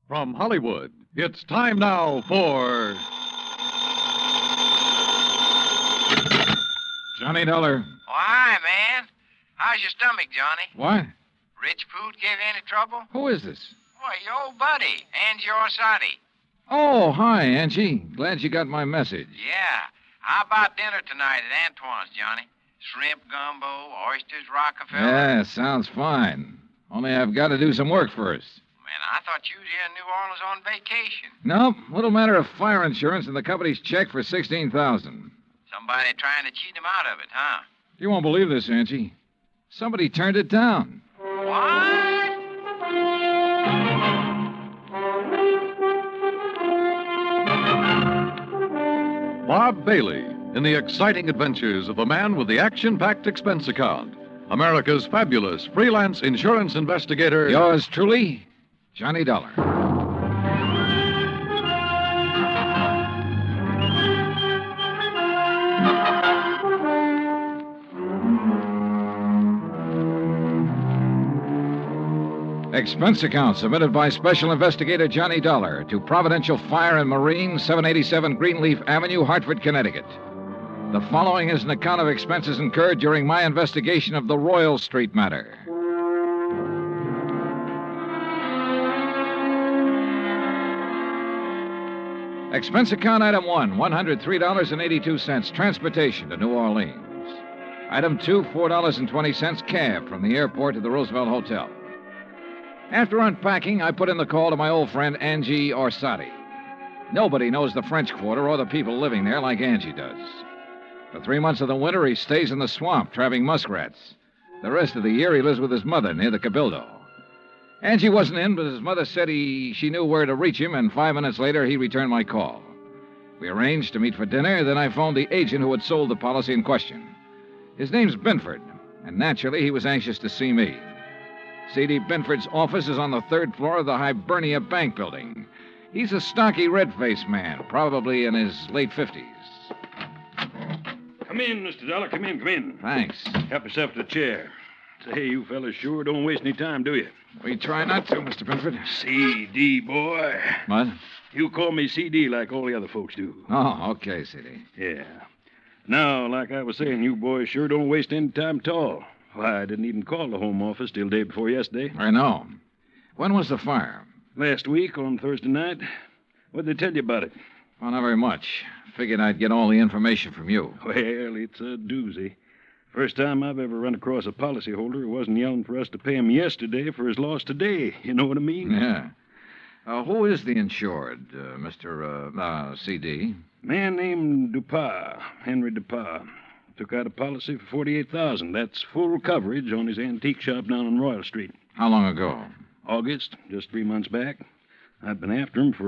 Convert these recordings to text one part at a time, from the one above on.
From Hollywood, it's time now for Johnny Dollar. Oh, hi, man. How's your stomach, Johnny? What? Rich food give you any trouble? Who is this? Why, your old buddy, Angie Orsatti. Oh, hi, Angie. Glad you got my message. Yeah. How about dinner tonight at Antoine's, Johnny? Shrimp gumbo, oysters, Rockefeller. Yeah, sounds fine. Only I've got to do some work first. Man, I thought you was here in New Orleans on vacation. Nope, little matter of fire insurance and the company's check for $16,000. Somebody trying to cheat him out of it, huh? You won't believe this, Angie. Somebody turned it down. What? Bob Bailey in the exciting adventures of the man with the action-packed expense account. America's fabulous freelance insurance investigator. Yours truly, Johnny Dollar. Expense account submitted by Special Investigator Johnny Dollar to Providential Fire and Marine, 787 Greenleaf Avenue, Hartford, Connecticut. The following is an account of expenses incurred during my investigation of the Royal Street matter. Expense account item 1, $103.82, transportation to New Orleans. Item 2, $4.20, cab from the airport to the Roosevelt Hotel. After unpacking, I put in the call to my old friend Angie Orsatti. Nobody knows the French Quarter or the people living there like Angie does. For 3 months of the winter, he stays in the swamp trapping muskrats. The rest of the year, he lives with his mother near the Cabildo. Angie wasn't in, but his mother said she knew where to reach him, and 5 minutes later, he returned my call. We arranged to meet for dinner, then I phoned the agent who had sold the policy in question. His name's Binford, and naturally, he was anxious to see me. C.D. Binford's office is on the 3rd floor of the Hibernia Bank building. He's a stocky, red-faced man, probably in his late 50s. Come in, Mr. Dollar. Come in. Thanks. Help yourself to a chair. Say, you fellas sure don't waste any time, do you? We try not to, Mr. Binford. C.D., boy. What? You call me C.D. like all the other folks do. Oh, okay, C.D. Yeah. Now, like I was saying, you boys sure don't waste any time at all. Why, I didn't even call the home office till day before yesterday. I know. When was the fire? Last week on Thursday night. What'd they tell you about it? Oh, not very much. Figured I'd get all the information from you. Well, it's a doozy. First time I've ever run across a policyholder who wasn't yelling for us to pay him yesterday for his loss today. You know what I mean? Yeah. Who is the insured, Mr. C.D.? Man named Dupas, Henry Dupas. Took out a policy for $48,000. That's full coverage on his antique shop down on Royal Street. How long ago? August, just 3 months back. I'd been after him for,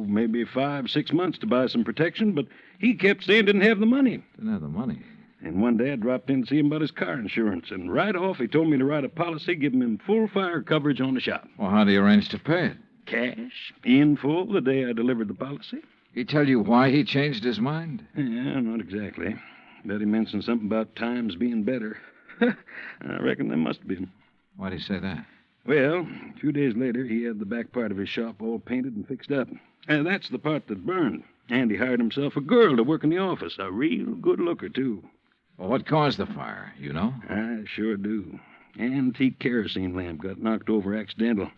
maybe 5-6 months to buy some protection, but he kept saying didn't have the money. Didn't have the money? And one day I dropped in to see him about his car insurance, and right off he told me to write a policy giving him full fire coverage on the shop. Well, how do you arrange to pay it? Cash, in full, the day I delivered the policy. He tell you why he changed his mind? Yeah, not exactly. Bet he mentioned something about times being better. I reckon there must have been. Why'd he say that? Well, a few days later, he had the back part of his shop all painted and fixed up. And that's the part that burned. And he hired himself a girl to work in the office. A real good looker, too. Well, what caused the fire? You know? I sure do. Antique kerosene lamp got knocked over accidental.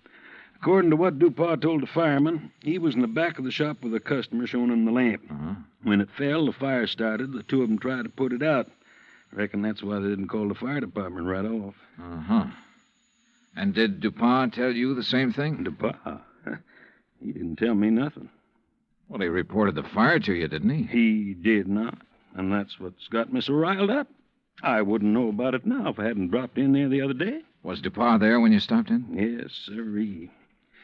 According to what Dupas told the fireman, he was in the back of the shop with a customer showing him the lamp. Uh-huh. When it fell, the fire started. The two of them tried to put it out. Reckon that's why they didn't call the fire department right off. Uh-huh. And did Dupas tell you the same thing? Dupas? He didn't tell me nothing. Well, he reported the fire to you, didn't he? He did not. And that's what's got me so riled up. I wouldn't know about it now if I hadn't dropped in there the other day. Was Dupas there when you stopped in? Yes, sirree.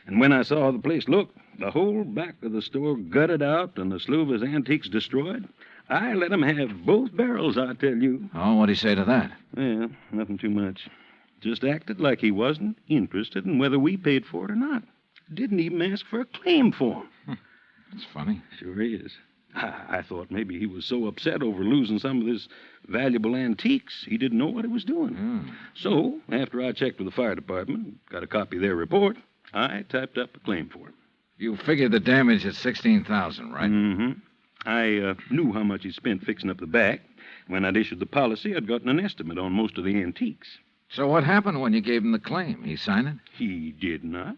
And when I saw how the place looked, the whole back of the store gutted out and a slew of his antiques destroyed, I let him have both barrels, I tell you. Oh, what'd he say to that? Yeah, nothing too much. Just acted like he wasn't interested in whether we paid for it or not. Didn't even ask for a claim form. That's funny. Sure is. I thought maybe he was so upset over losing some of his valuable antiques, he didn't know what he was doing. So, after I checked with the fire department, got a copy of their report, I typed up a claim for him. You figured the damage at $16,000, right? Mm-hmm. I knew how much he spent fixing up the back. When I'd issued the policy, I'd gotten an estimate on most of the antiques. So what happened when you gave him the claim? He signed it? He did not.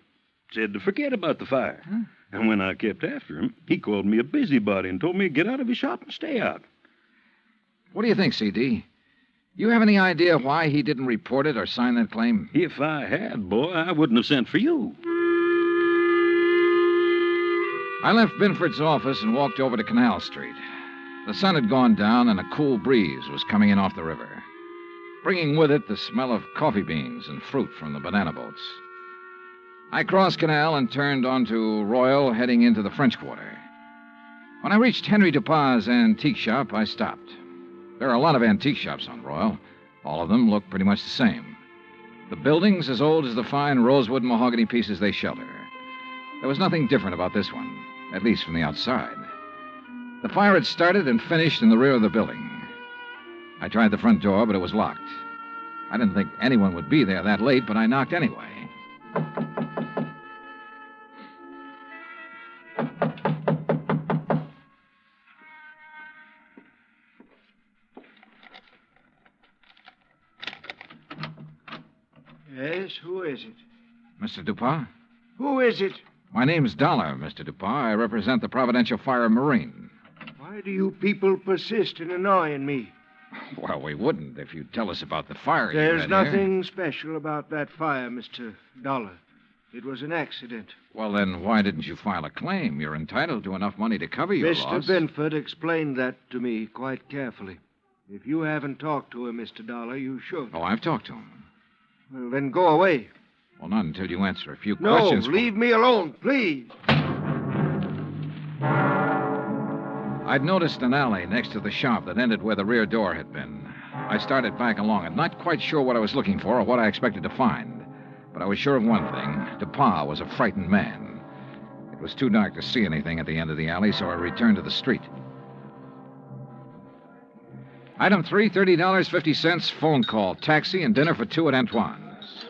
Said to forget about the fire. Huh? And when I kept after him, he called me a busybody and told me to get out of his shop and stay out. What do you think, C.D.? You have any idea why he didn't report it or sign that claim? If I had, boy, I wouldn't have sent for you. I left Binford's office and walked over to Canal Street. The sun had gone down and a cool breeze was coming in off the river, bringing with it the smell of coffee beans and fruit from the banana boats. I crossed Canal and turned onto Royal, heading into the French Quarter. When I reached Henry Dupin's antique shop, I stopped. There are a lot of antique shops on Royal. All of them look pretty much the same. The building's as old as the fine rosewood and mahogany pieces they shelter. There was nothing different about this one, at least from the outside. The fire had started and finished in the rear of the building. I tried the front door, but it was locked. I didn't think anyone would be there that late, but I knocked anyway. Yes, who is it? Mr. Dupin? Who is it? My name's Dollar, Mr. Dupin. I represent the Providential Fire Marine. Why do you people persist in annoying me? Well, we wouldn't if you'd tell us about the fire. There's you had nothing special about that fire, Mr. Dollar. It was an accident. Well, then why didn't you file a claim? You're entitled to enough money to cover your Mr. loss. Binford explained that to me quite carefully. If you haven't talked to him, Mr. Dollar, you should. Oh, I've talked to him. Well, then go away. Well, not until you answer a few No, questions. leave me alone, please. I'd noticed an alley next to the shop that ended where the rear door had been. I started back along it, not quite sure what I was looking for or what I expected to find. But I was sure of one thing. Dupin was a frightened man. It was too dark to see anything at the end of the alley, so I returned to the street. Item 3, $30.50, phone call, taxi, and dinner for two at Antoine's.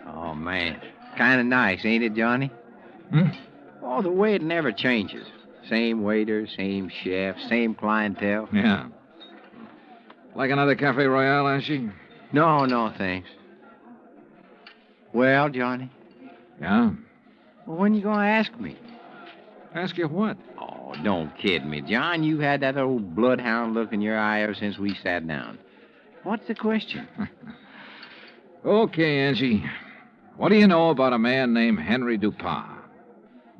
Oh, man. Kind of nice, ain't it, Johnny? Oh, the way it never changes. Same waiter, same chef, same clientele. Yeah. Like another Cafe Royale, Ashy? No, thanks. Well, Johnny? Yeah? Well, when you gonna ask me? Ask you what? Oh, don't kid me, John. You had that old bloodhound look in your eye ever since we sat down. What's the question? Okay, Angie. What do you know about a man named Henry Dupin?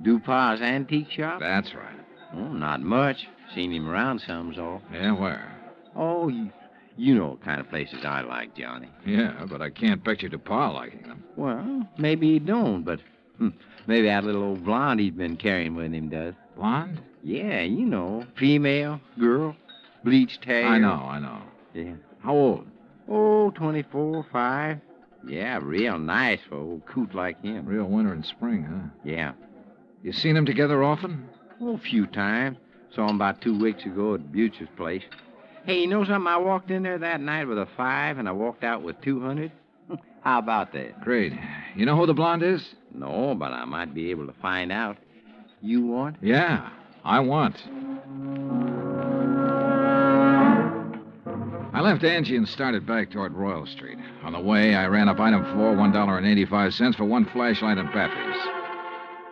Dupin's antique shop? That's right. Oh, not much. Seen him around some's all. Yeah, where? Oh, you know what kind of places I like, Johnny. Yeah, but I can't picture Dupin liking them. Well, maybe he don't, but maybe that little old blonde he's been carrying with him does. Blonde? Yeah, you know, female, girl, bleached hair. I know. Yeah. How old? Oh, 24, 5. Yeah, real nice for an old coot like him. Real winter and spring, huh? Yeah. You seen them together often? Oh, a few times. Saw him about 2 weeks ago at Butz's place. Hey, you know something? I walked in there that night with a 5, and I walked out with 200. How about that? Great. You know who the blonde is? No, but I might be able to find out. You want? Yeah, I want. I left Angie and started back toward Royal Street. On the way, I ran up item 4, $1.85 for one flashlight and batteries.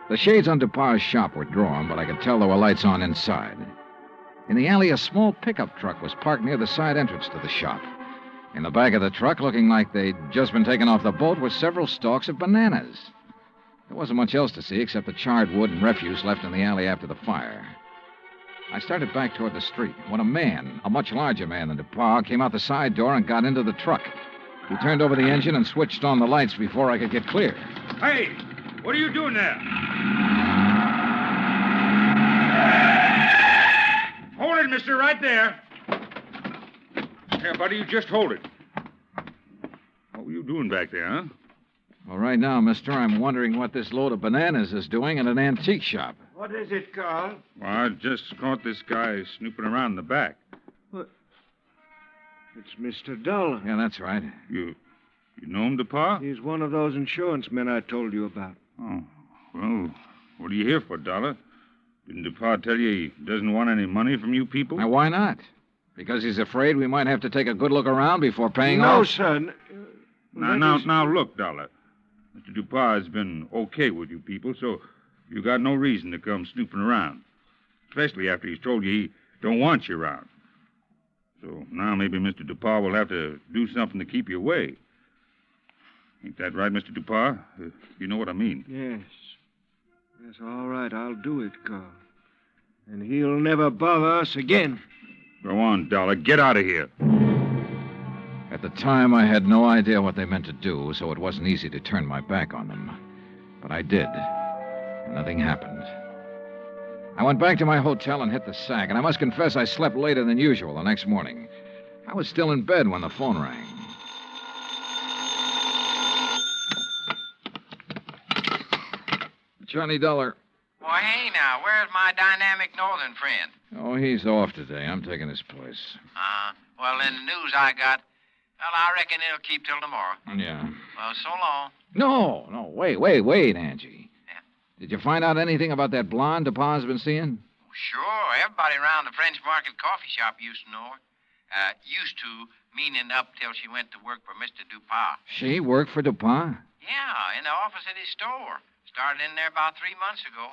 The shades on Dupin's shop were drawn, but I could tell there were lights on inside. In the alley, a small pickup truck was parked near the side entrance to the shop. In the back of the truck, looking like they'd just been taken off the boat, were several stalks of bananas. There wasn't much else to see except the charred wood and refuse left in the alley after the fire. I started back toward the street when a man, a much larger man than Dupin, came out the side door and got into the truck. He turned over the engine and switched on the lights before I could get clear. Hey, what are you doing there? Hold it, mister, right there. Here, buddy, you just hold it. What were you doing back there, huh? Well, right now, mister, I'm wondering what this load of bananas is doing in an antique shop. What is it, Carl? Well, I just caught this guy snooping around in the back. It's Mr. Dollar. Yeah, that's right. You know him, DePaul? He's one of those insurance men I told you about. Oh, well, What are you here for, Dollar? Didn't DuPont tell you he doesn't want any money from you people? Now, why not? Because he's afraid we might have to take a good look around before paying No, off? son. Now, look, Dollar. Mr. DuPont has been okay with you people, so you got no reason to come snooping around. Especially after he's told you he don't want you around. So now maybe Mr. DuPont will have to do something to keep you away. Ain't that right, Mr. DuPont? You know what I mean. Yes. Yes, all right, I'll do it, Carl. And he'll never bother us again. Go on, Dollar. Get out of here. At the time, I had no idea what they meant to do, so it wasn't easy to turn my back on them. But I did, and nothing happened. I went back to my hotel and hit the sack, and I must confess I slept later than usual the next morning. I was still in bed when the phone rang. Johnny Dollar. Well, hey now, where's my dynamic northern friend? Oh, he's off today. I'm taking his place. Well, in the news I got, well, I reckon it'll keep till tomorrow. Yeah. Well, so long. No, wait, Angie. Yeah? Did you find out anything about that blonde DuPont's been seeing? Sure, everybody around the French Market coffee shop used to know her. Used to, meaning up till she went to work for Mr. DuPont. She worked for DuPont? Yeah, in the office at his store. Started in there about 3 months ago.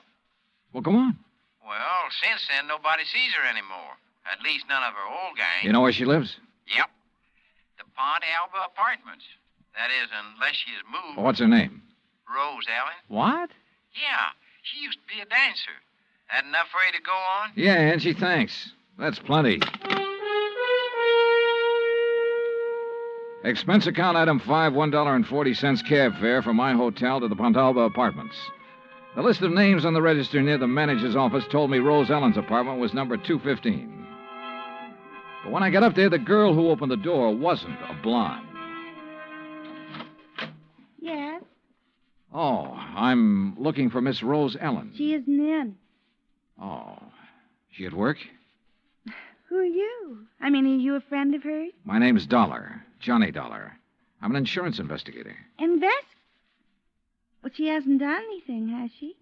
Well, come on. Well, since then, nobody sees her anymore. At least none of her old gang. You know where she lives? Yep. The Pont Alba Apartments. That is, unless she has moved. What's her name? Rose Ellen. What? Yeah, she used to be a dancer. That enough for you to go on? Yeah, Angie, thanks. That's plenty. Expense account item 5, $1.40 cab fare from my hotel to the Pontalba Apartments. The list of names on the register near the manager's office told me Rose Ellen's apartment was number 215. But when I got up there, the girl who opened the door wasn't a blonde. Yes, Oh, I'm looking for Miss Rose Ellen. she isn't in. Oh, she at work? Who are you? I mean, are you a friend of hers? My name's Dollar, Johnny Dollar. I'm an insurance investigator. Well, she hasn't done anything, has she?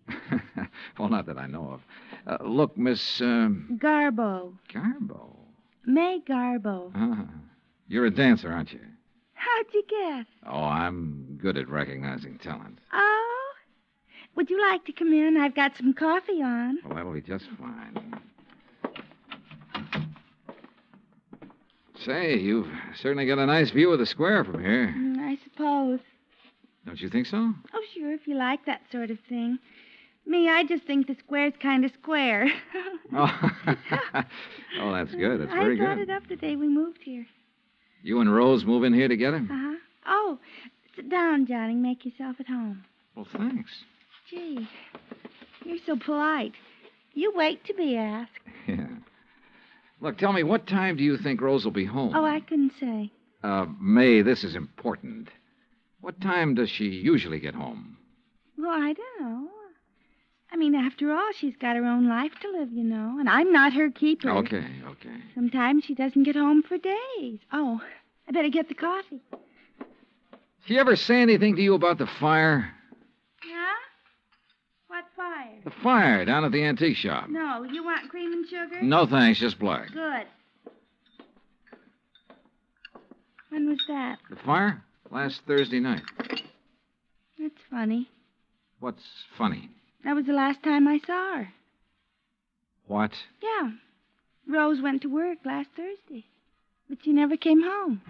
Well, not that I know of. Look, Miss, Garbo. Garbo. May Garbo. You're a dancer, aren't you? How'd you guess? Oh, I'm good at recognizing talent. Oh? Would you like to come in? I've got some coffee on. Well, that'll be just fine. Say, you've certainly got a nice view of the square from here. I suppose. Don't you think so? Oh, sure, if you like that sort of thing. Me, I just think the square's kind of square. Oh, oh, that's good. That's very I brought good. it up the day we moved here. You and Rose move in here together? Uh-huh. Oh, sit down, Johnny. Make yourself at home. Well, thanks. Gee, you're so polite. You wait to be asked. Yeah. Look, tell me, what time do you think Rose will be home? Oh, I couldn't say. May, this is important. What time does she usually get home? Well, I don't know. I mean, after all, she's got her own life to live, you know, and I'm not her keeper. Okay. Sometimes she doesn't get home for days. Oh, I better get the coffee. She ever say anything to you about the fire? Yeah? What fire? The fire down at the antique shop. No, you want cream and sugar? No, thanks, just black. Good. When was that? The fire? Last Thursday night. That's funny. What's funny? That was the last time I saw her. What? Yeah. Rose went to work last Thursday, but she never came home.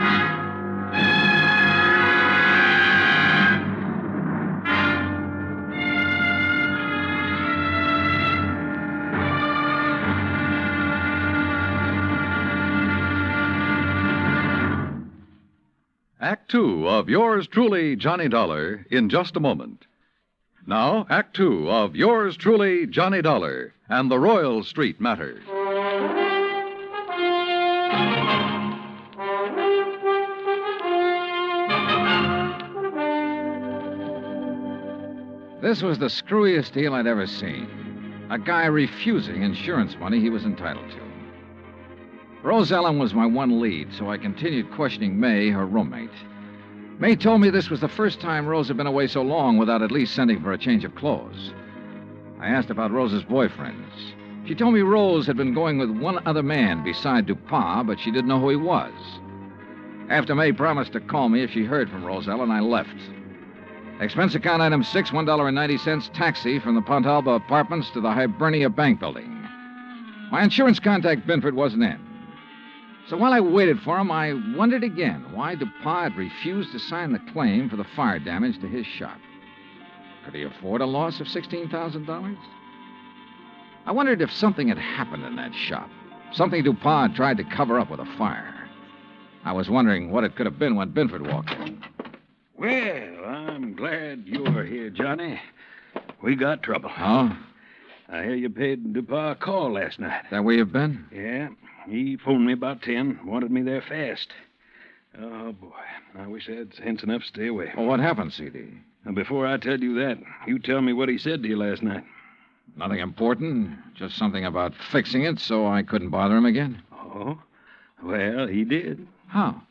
Act Two of yours truly, Johnny Dollar, in just a moment. Now, Act Two of yours truly, Johnny Dollar, and the Royal Street Matter. This was the screwiest deal I'd ever seen. A guy refusing insurance money he was entitled to. Rose Ellen was my one lead, so I continued questioning May, her roommate. May told me this was the first time Rose had been away so long without at least sending for a change of clothes. I asked about Rose's boyfriends. She told me Rose had been going with one other man beside Dupont, but she didn't know who he was. After May promised to call me if she heard from Roselle, and I left. Expense account item 6, $1.90, taxi from the Pontalba Apartments to the Hibernia Bank Building. My insurance contact, Binford, wasn't in. So while I waited for him, I wondered again why Dupont had refused to sign the claim for the fire damage to his shop. Could he afford a loss of $16,000? I wondered if something had happened in that shop, something Dupont had tried to cover up with a fire. I was wondering what it could have been when Binford walked in. Well, I'm glad you're here, Johnny. We got trouble. Oh? I hear you paid Dupont a call last night. That where you've been? Yeah. He phoned me about 10, wanted me there fast. Oh, boy. I wish I had sense enough to stay away. Well, what happened, CD? Now, before I tell you that, you tell me what he said to you last night. Nothing important, just something about fixing it so I couldn't bother him again. Oh? Well, he did. How?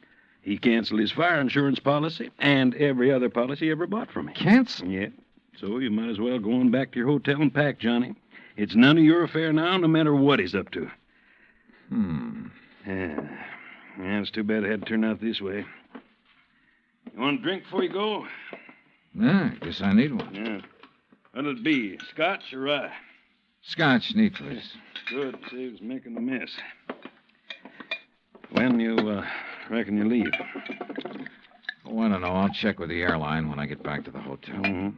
He canceled his fire insurance policy and every other policy he ever bought from me. Cancel? Yeah. So you might as well go on back to your hotel and pack, Johnny. It's none of your affair now, no matter what he's up to. Yeah, it's too bad it had to turn out this way. You want a drink before you go? Yeah, I guess I need one. Yeah. What'll it be, scotch or rye? Scotch, neat choice. Good, saves making a mess. When you reckon you leave? Oh, I don't know. I'll check with the airline when I get back to the hotel. Mm-hmm.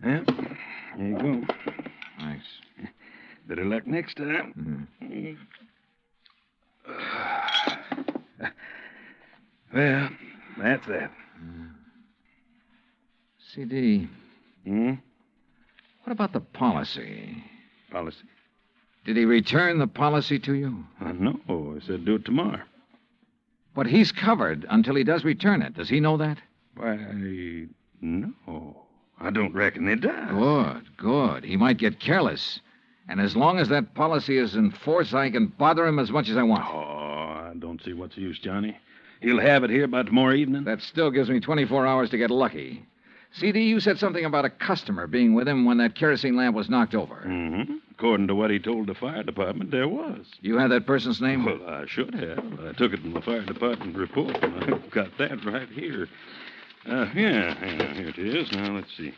Yeah, there you go. Thanks. Better luck next time. Mm-hmm. Well, that's that. CD, Hmm? what about the policy? Policy? Did he return the policy to you? No, I said do it tomorrow. But he's covered until he does return it. Does he know that? Why, no. I don't reckon he does. Good. He might get careless. And as long as that policy is in force, I can bother him as much as I want. Oh, I don't see what's the use, Johnny. He'll have it here by tomorrow evening. That still gives me 24 hours to get lucky. CD, you said something about a customer being with him when that kerosene lamp was knocked over. Mm-hmm. According to what he told the fire department, there was. You had that person's name? Well, I should have. I took it from the fire department report, and I've got that right here. Here it is. Now, let's see.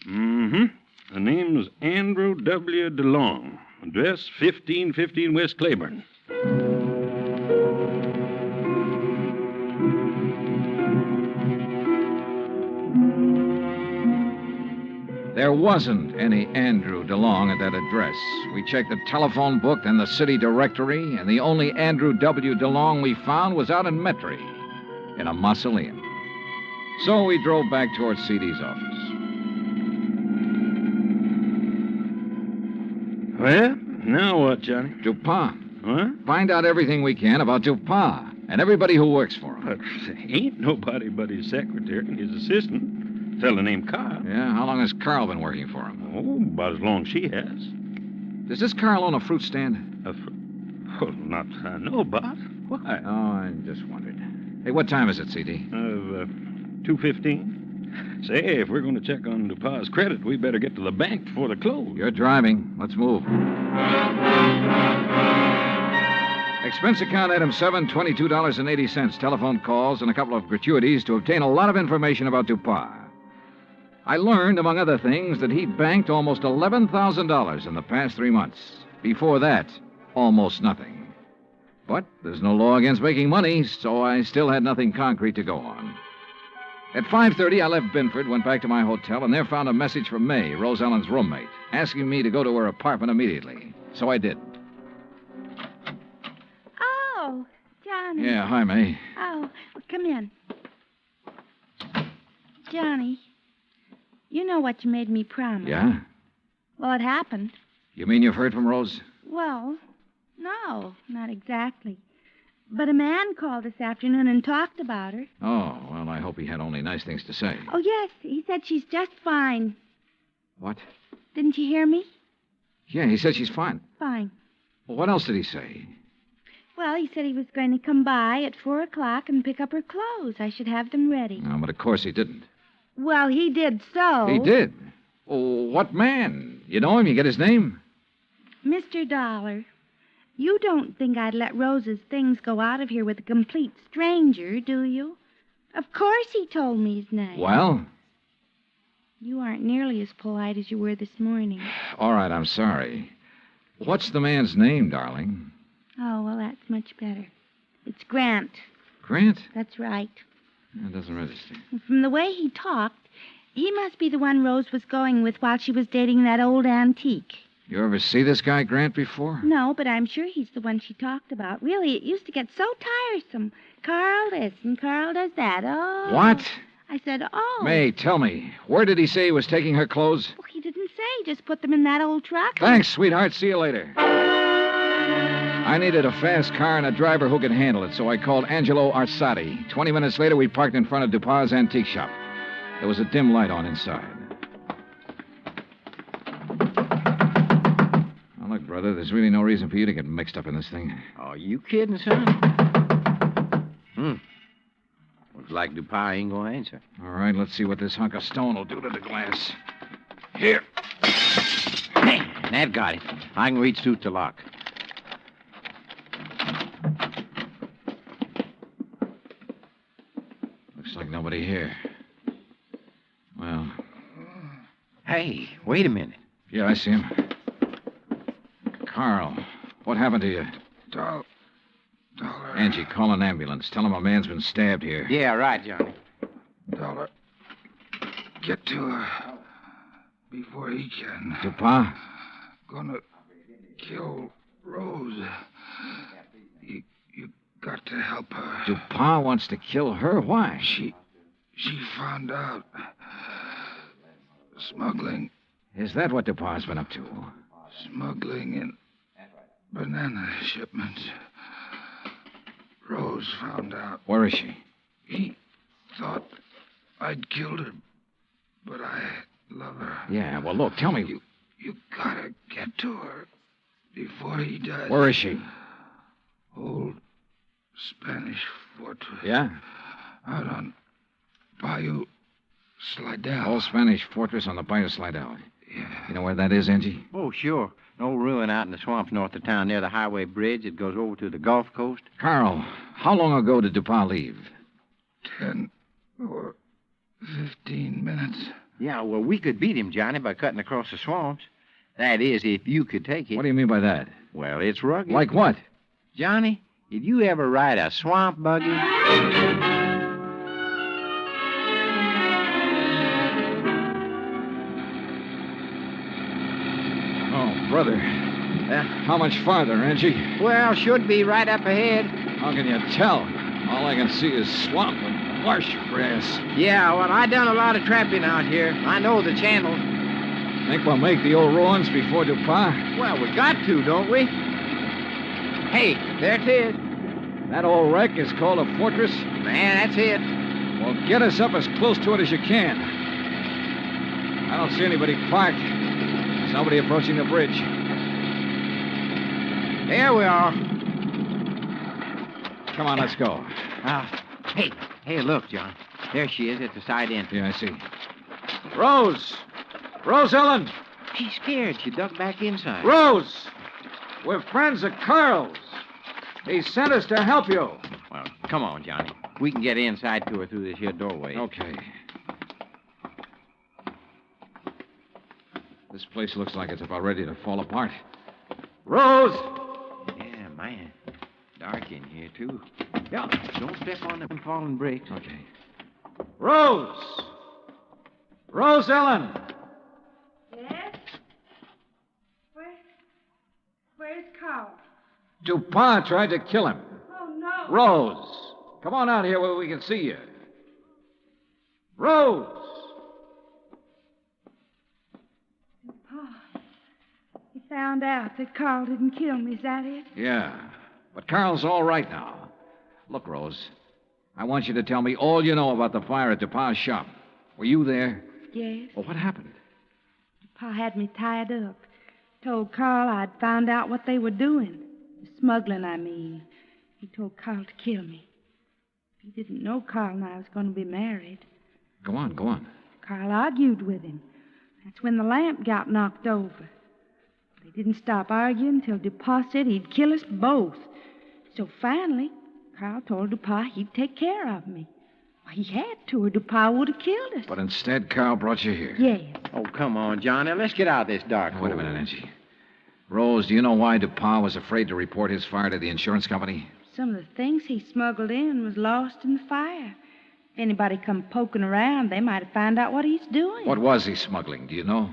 Mm-hmm. The name's Andrew W. DeLong. Address 1515 West Claiborne. There wasn't any Andrew DeLong at that address. We checked the telephone book and the city directory, and the only Andrew W. DeLong we found was out in Metairie, in a mausoleum. So we drove back towards CD's office. Well, now what, Johnny? Dupont. What? Find out everything we can about Dupont and everybody who works for him. But ain't nobody but his secretary and his assistant. Fellow named Carl. Yeah, how long has Carl been working for him? Oh, about as long as she has. Does this Carl own a fruit stand? Well, not that I know about. Why? Oh, I just wondered. Hey, what time is it, CD? 2:15. Say, if we're going to check on Dupont's credit, we better get to the bank before the close. You're driving. Let's move. Expense account item 7, $22.80. Telephone calls and a couple of gratuities to obtain a lot of information about Dupont. I learned, among other things, that he'd banked almost $11,000 in the past 3 months. Before that, almost nothing. But there's no law against making money, so I still had nothing concrete to go on. At 5:30, I left Binford, went back to my hotel, and there found a message from May, Rose Ellen's roommate, asking me to go to her apartment immediately. So I did. Oh, Johnny. Yeah, hi, May. Oh, well, come in. Johnny, you know what you made me promise. Yeah? Well, it happened. You mean you've heard from Rose? Well, no, not exactly. But a man called this afternoon and talked about her. Oh, well, I hope he had only nice things to say. Oh, yes, he said she's just fine. What? Didn't you hear me? Yeah, he said she's fine. Fine. Well, what else did he say? Well, he said he was going to come by at 4 o'clock and pick up her clothes. I should have them ready. No, but of course he didn't. Well, he did so. He did? Oh, what man? You know him? You get his name? Mr. Dollar, you don't think I'd let Rose's things go out of here with a complete stranger, do you? Of course he told me his name. Well? You aren't nearly as polite as you were this morning. All right, I'm sorry. What's the man's name, darling? Oh, well, that's much better. It's Grant. Grant? That's right. That doesn't register. From the way he talked, he must be the one Rose was going with while she was dating that old antique. You ever see this guy, Grant, before? No, but I'm sure he's the one she talked about. Really, it used to get so tiresome. Carl this and Carl does that. Oh. What? I said, oh. May, tell me, where did he say he was taking her clothes? Well, he didn't say. He just put them in that old truck. Thanks, sweetheart. See you later. I needed a fast car and a driver who could handle it, so I called Angelo Arsati. 20 minutes later, we parked in front of Dupas' antique shop. There was a dim light on inside. Now, look, brother, there's really no reason for you to get mixed up in this thing. Oh, you kidding, son? Looks like Dupas ain't gonna answer. All right, let's see what this hunk of stone will do to the glass. Here. Man, that got it. I can reach through the lock. Looks like nobody here. Well, Hey, wait a minute. yeah, I see him. Carl, what happened to you? Dollar. Angie, call an ambulance. Tell him a man's been stabbed here. Yeah, right, Johnny. Dollar. Get to her before he can. Dupas? Gonna kill Rose. You got to help her. Dupas wants to kill her? Why? She found out. Smuggling Is that what Dupas been up to? in banana shipments. Rose found out. Where is she? He thought I'd killed her, but I love her. Yeah, well, look, tell me. You gotta get to her before he does. Where is she? Old Spanish fortress. Yeah? Out on Bayou Slidell. Old Spanish fortress on the Bayou Slidell. Yeah. You know where that is, Angie? Oh, sure. An old ruin out in the swamps north of town near the highway bridge that goes over to the Gulf Coast. Carl, how long ago did Dupas leave? 10 or 15 minutes. Yeah, well, we could beat him, Johnny, by cutting across the swamps. That is, if you could take it. What do you mean by that? Well, it's rugged. Like what? Johnny, did you ever ride a swamp buggy? Oh, brother. How much farther, Angie? Well, should be right up ahead. How can you tell? All I can see is swamp and marsh grass. Yeah, well, I done a lot of trapping out here. I know the channel. Think we'll make the old ruins before Dupas? Well, we got to, don't we? Hey, there it is. That old wreck is called a fortress? Man, that's it. Well, get us up as close to it as you can. I don't see anybody parked. There's nobody approaching the bridge. There we are. Come on, let's go. Hey, look, John. There she is at the side entrance. Yeah, I see. Rose! Rose Ellen! She's scared. She ducked back inside. Rose! We're friends of Carl's. He sent us to help you. Well, come on, Johnny. We can get inside to her through this here doorway. Okay. This place looks like it's about ready to fall apart. Rose! Yeah, man. Dark in here, too. Yeah, don't step on them falling bricks. Okay. Rose! Rose Ellen! Yes? Where's Carl? Dupas tried to kill him. Oh, no. Rose! Come on out here where we can see you. Rose! Pa, he found out that Carl didn't kill me. Is that it? Yeah. But Carl's all right now. Look, Rose, I want you to tell me all you know about the fire at Dupas' shop. Were you there? Yes. Well, what happened? Pa had me tied up. Told Carl I'd found out what they were doing. The smuggling, I mean. He told Carl to kill me. He didn't know Carl and I was going to be married. Go on, go on. Carl argued with him. That's when the lamp got knocked over. They didn't stop arguing until DuPont said he'd kill us both. So finally, Carl told DuPont he'd take care of me. Well, he had to, or DuPont would have killed us. But instead, Carl brought you here. Yes. Oh, come on, Johnny. Let's get out of this dark Wait a hole. minute, Angie. Rose, do you know why DuPont was afraid to report his fire to the insurance company? Some of the things he smuggled in was lost in the fire. If anybody come poking around, they might have found out what he's doing. What was he smuggling, do you know?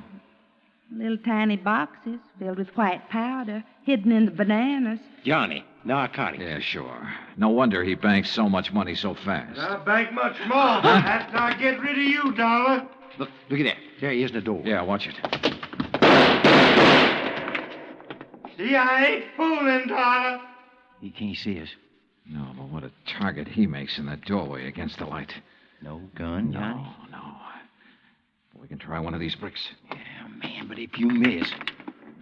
Little tiny boxes filled with white powder, hidden in the bananas. Johnny, narcotics. Yeah, sure. No wonder he banks so much money so fast. I'll bank much more after I get rid of you, Dollar. Look at that. There he is in the door. Yeah, watch it. See, I ain't fooling, Dollar. He can't see us. No, but what a target he makes in that doorway against the light. No gun, Johnny? No. We can try one of these bricks. Yeah, man, but if you miss...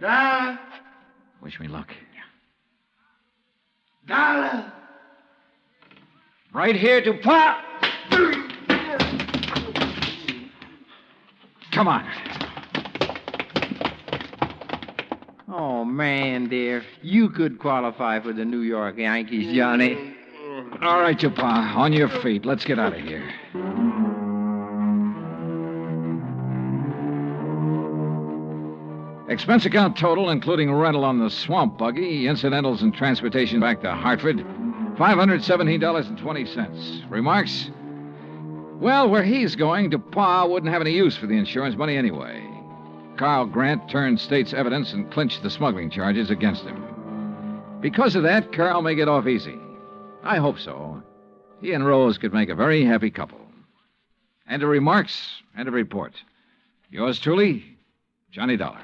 Dollar. Wish me luck. Dollar. Right here, DuPont! Come on. Oh, man, dear. You could qualify for the New York Yankees, Johnny. All right, DuPont. On your feet. Let's get out of here. Expense account total, including rental on the swamp buggy, incidentals and transportation back to Hartford, $517.20. Remarks? Well, where he's going, DuPont wouldn't have any use for the insurance money anyway. Carl Grant turned state's evidence and clinched the smuggling charges against him. Because of that, Carl may get off easy. I hope so. He and Rose could make a very happy couple. End of remarks, end of report. Yours truly, Johnny Dollar.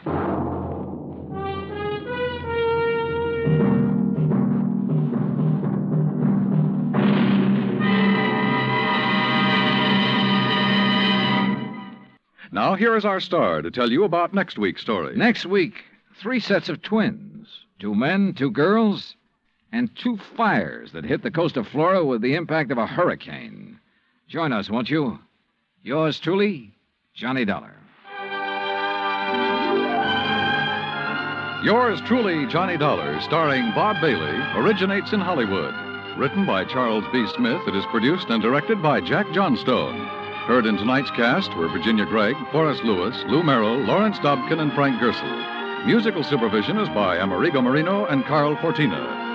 Now, here is our star to tell you about next week's story. Next week, 3 sets of twins. 2 men, 2 girls, and 2 fires that hit the coast of Florida with the impact of a hurricane. Join us, won't you? Yours truly, Johnny Dollar. Yours truly, Johnny Dollar, starring Bob Bailey, originates in Hollywood. Written by Charles B. Smith, it is produced and directed by Jack Johnstone. Heard in tonight's cast were Virginia Gregg, Forrest Lewis, Lou Merrill, Lawrence Dobkin, and Frank Gersel. Musical supervision is by Amerigo Marino and Carl Fortina.